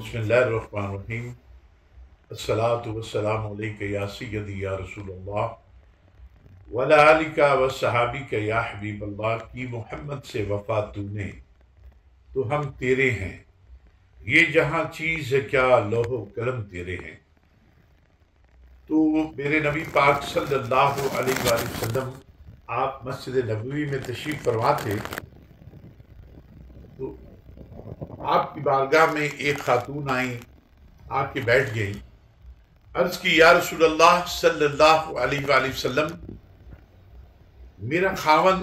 बिस्मिल्लाहिर्रहमानिर्रहीम। अस्सलातु वस्सलामु अलैका या सय्यदी या रसूलल्लाह वला आलिका व सहाबिका या हबीबल्लाह की मोहम्मद से वफा तूने तो हम तेरे हैं, ये जहां चीज़ है क्या लौहो कलम तेरे हैं। तो मेरे नबी पाक सल्लल्लाहु अलैहि वसल्लम आप मस्जिद नबवी में तशरीफ़ फरमा थे, तो आपकी बारगाह में एक खातून आई, आके बैठ गई। अर्ज की, या रसूलल्लाह सल्लल्लाहु अलैहि वसल्लम, मेरा खावन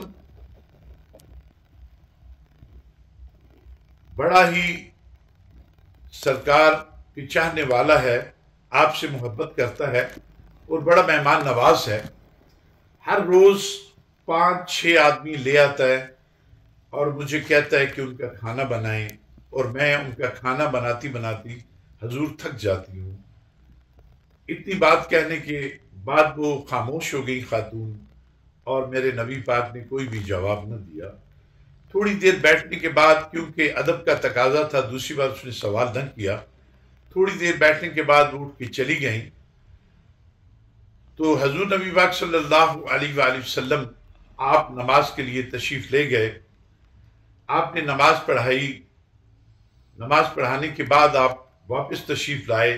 बड़ा ही सरकार की चाहने वाला है, आपसे मोहब्बत करता है और बड़ा मेहमान नवाज है। हर रोज 5-6 आदमी ले आता है और मुझे कहता है कि उनका खाना बनाएं, और मैं उनका खाना बनाती बनाती हजूर थक जाती हूँ। इतनी बात कहने के बाद वो खामोश हो गई खातून, और मेरे नबी पाक ने कोई भी जवाब न दिया। थोड़ी देर बैठने के बाद, क्योंकि अदब का तकाजा था, दूसरी बार उसने सवाल न किया। थोड़ी देर बैठने के बाद वो उठ के चली गई। तो हजूर नबी पाक सल्लल्लाहु अलैहि वसल्लम आप नमाज के लिए तशरीफ ले गए। आपने नमाज पढ़ाई। नमाज पढ़ाने के बाद आप वापस तशरीफ लाए।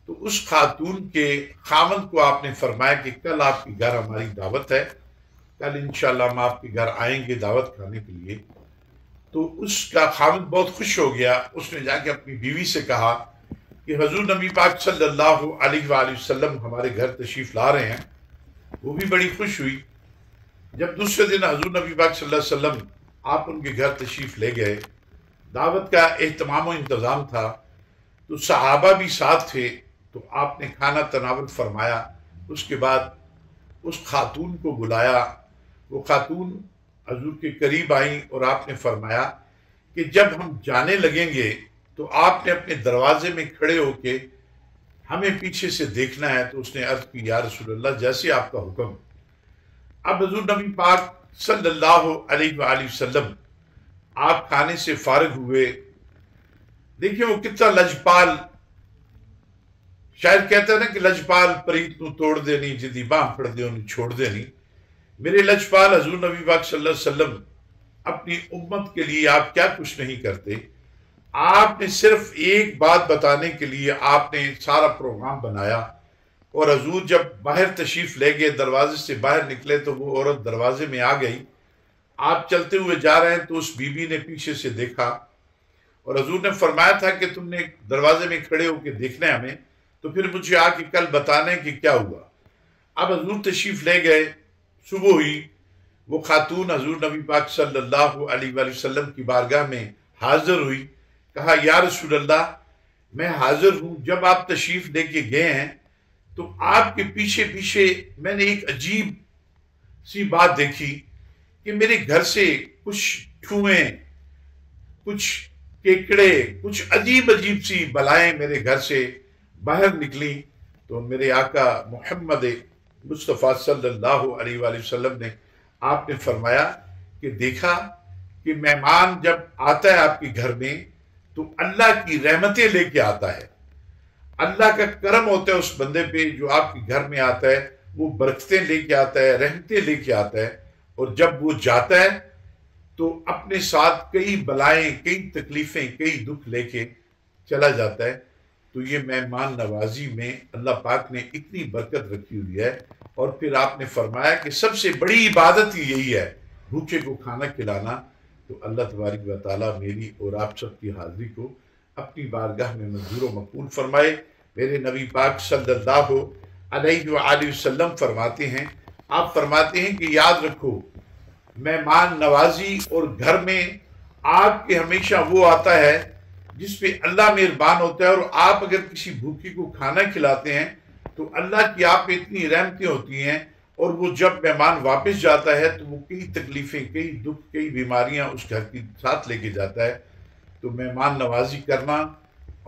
तो उस खातून के खामन को आपने फरमाया कि कल आपके घर हमारी दावत है, कल इंशाल्लाह हम आपके घर आएंगे दावत खाने के लिए। तो उसका खामन बहुत खुश हो गया। उसने जाके अपनी बीवी से कहा कि हजूर नबी पाक सल्लल्लाहु अलैहि वसल्लम हमारे घर तशरीफ ला रहे हैं। वो भी बड़ी खुश हुई। जब दूसरे दिन हजूर नबी पाक सल्लल्लाहु अलैहि वसल्लम आप उनके घर तशरीफ ले गए, दावत का एहतमाम और इंतज़ाम था, तो सहाबा भी साथ थे। तो आपने खाना तनावल फरमाया। उसके बाद उस खातून को बुलाया। वो खातून हजूर के करीब आई और आपने फरमाया कि जब हम जाने लगेंगे तो आपने अपने दरवाजे में खड़े होके हमें पीछे से देखना है। तो उसने अर्ज की, या रसूलल्लाह, जैसे आपका हुक्म। अब हजूर नबी पाक सल्लल्लाहु अलैहि वसल्लम आप खाने से फारिग हुए। देखिए वो कितना लजपाल, शायद कहते हैं ना कि लजपाल प्रीत नू तोड़ देनी, जिदी बांह फड़ दे उन्हें छोड़ देनी। मेरे लजपाल हजूर नबी पाक सल्लल्लाहु अलैहि वसल्लम, अपनी उम्मत के लिए आप क्या कुछ नहीं करते। आपने सिर्फ एक बात बताने के लिए आपने सारा प्रोग्राम बनाया। और हजूर जब बाहर तशरीफ ले गए, दरवाजे से बाहर निकले, तो वो औरत दरवाजे में आ गई। आप चलते हुए जा रहे हैं तो उस बीबी ने पीछे से देखा, और हजूर ने फरमाया था कि तुमने दरवाजे में खड़े होकर देखना है हमें, तो फिर मुझे आके कल बताना है कि क्या हुआ। अब हजूर तशरीफ ले गए। सुबह हुई। वो खातून हजूर नबी पाक सल्लल्लाहु अलैहि वसल्लम की बारगाह में हाजिर हुई। कहा, या रसूलल्लाह, मैं हाजिर हूं। जब आप तशरीफ लेके गए हैं तो आपके पीछे पीछे मैंने एक अजीब सी बात देखी कि मेरे घर से कुछ ठुएं, कुछ केकड़े, कुछ अजीब अजीब सी बलाएं मेरे घर से बाहर निकली। तो मेरे आका मोहम्मद मुस्तफ़ा सल्लल्लाहु अलैहि वसल्लम ने आपने फरमाया कि देखा कि मेहमान जब आता है आपके घर में तो अल्लाह की रहमतें लेके आता है। अल्लाह का करम होता है उस बंदे पे जो आपके घर में आता है। वो बरकतें लेके आता है, रहमतें लेके आता है। और जब वो जाता है तो अपने साथ कई बलाएं, कई तकलीफें, कई दुख लेके चला जाता है। तो ये मेहमान नवाजी में अल्लाह पाक ने इतनी बरकत रखी हुई है। और फिर आपने फरमाया कि सबसे बड़ी इबादत ही यही है, भूखे को खाना खिलाना। तो अल्लाह तबारक व तआला मेरी और आप सबकी हाजिरी को अपनी बारगाह में मंजूर व मकबूल फरमाए। मेरे नबी पाक सल्लल्लाहु अलैहि वसल्लम फरमाते हैं, आप फरमाते हैं कि याद रखो, मेहमान नवाजी और घर में आपके हमेशा वो आता है जिस पे अल्लाह मेहरबान होता है। और आप अगर किसी भूखे को खाना खिलाते हैं तो अल्लाह की आप पे इतनी रहमतें होती हैं। और वो जब मेहमान वापस जाता है तो वो कई तकलीफें, कई दुख, कई बीमारियां उस घर के साथ लेके जाता है। तो मेहमान नवाजी करना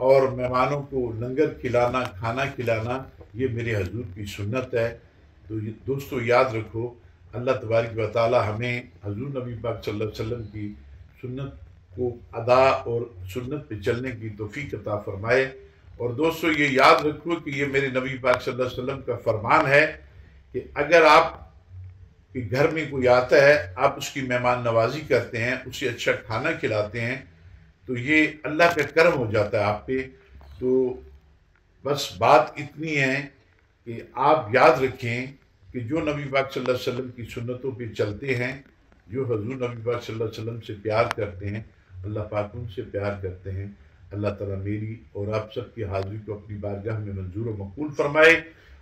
और मेहमानों को लंगर खिलाना, खाना खिलाना, ये मेरे हजूर की सुन्नत है। तो ये दोस्तों याद रखो, अल्लाह तबारक व तआला हमें हजूर नबी पाक सल्लल्लाहु अलैहि वसल्लम की सुन्नत کو ادا اور سنت پہ چلنے کی توفیق عطا فرمائے۔ اور دوستو یہ یاد رکھو کہ یہ میرے نبی پاک صلی اللہ علیہ وسلم کا فرمان ہے کہ اگر آپ کہ گھر میں کوئی آتا ہے، آپ اس کی مہمان نوازی کرتے ہیں، اسے اچھا کھانا کھلاتے ہیں، تو یہ اللہ کا کرم ہو جاتا ہے آپ پہ۔ تو بس بات اتنی ہے کہ آپ یاد رکھیں کہ جو نبی پاک صلی اللہ علیہ وسلم کی سنتوں پہ چلتے ہیں، جو حضور نبی پاک صلی اللہ علیہ وسلم سے پیار کرتے ہیں، اللہ پاک ان سے پیار کرتے ہیں۔ اللہ تعالیٰ میری اور آپ سب کی حاضری کو اپنی بارگاہ میں منظور و مقبول فرمائے۔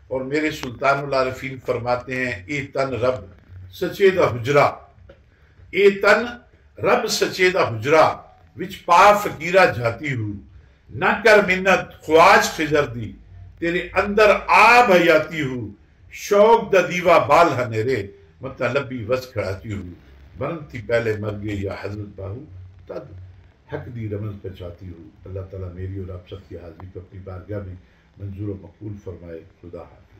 اور میرے سلطان العارفین فرماتے ہیں، اے تن رب سچے دا حجرا، اے تن رب سچے دا حجرا وچ پا فقیرہ جاتی ہوں، نہ کر منت خواج خضر دی، تیرے اندر آب حیاتی ہوں، شوق دا دیوا بال ہنیرے مطلبی وز کھڑاتی ہوں، برنتی پہلے مر گئے یا حضرت باہو تد حق دی رمز پہچاتی ہوں۔ اللہ تعالیٰ میری اور آپ سب کی حاضری کو اپنی بارگاہ میں منظور و مقبول فرمائے۔ خدا حافظ۔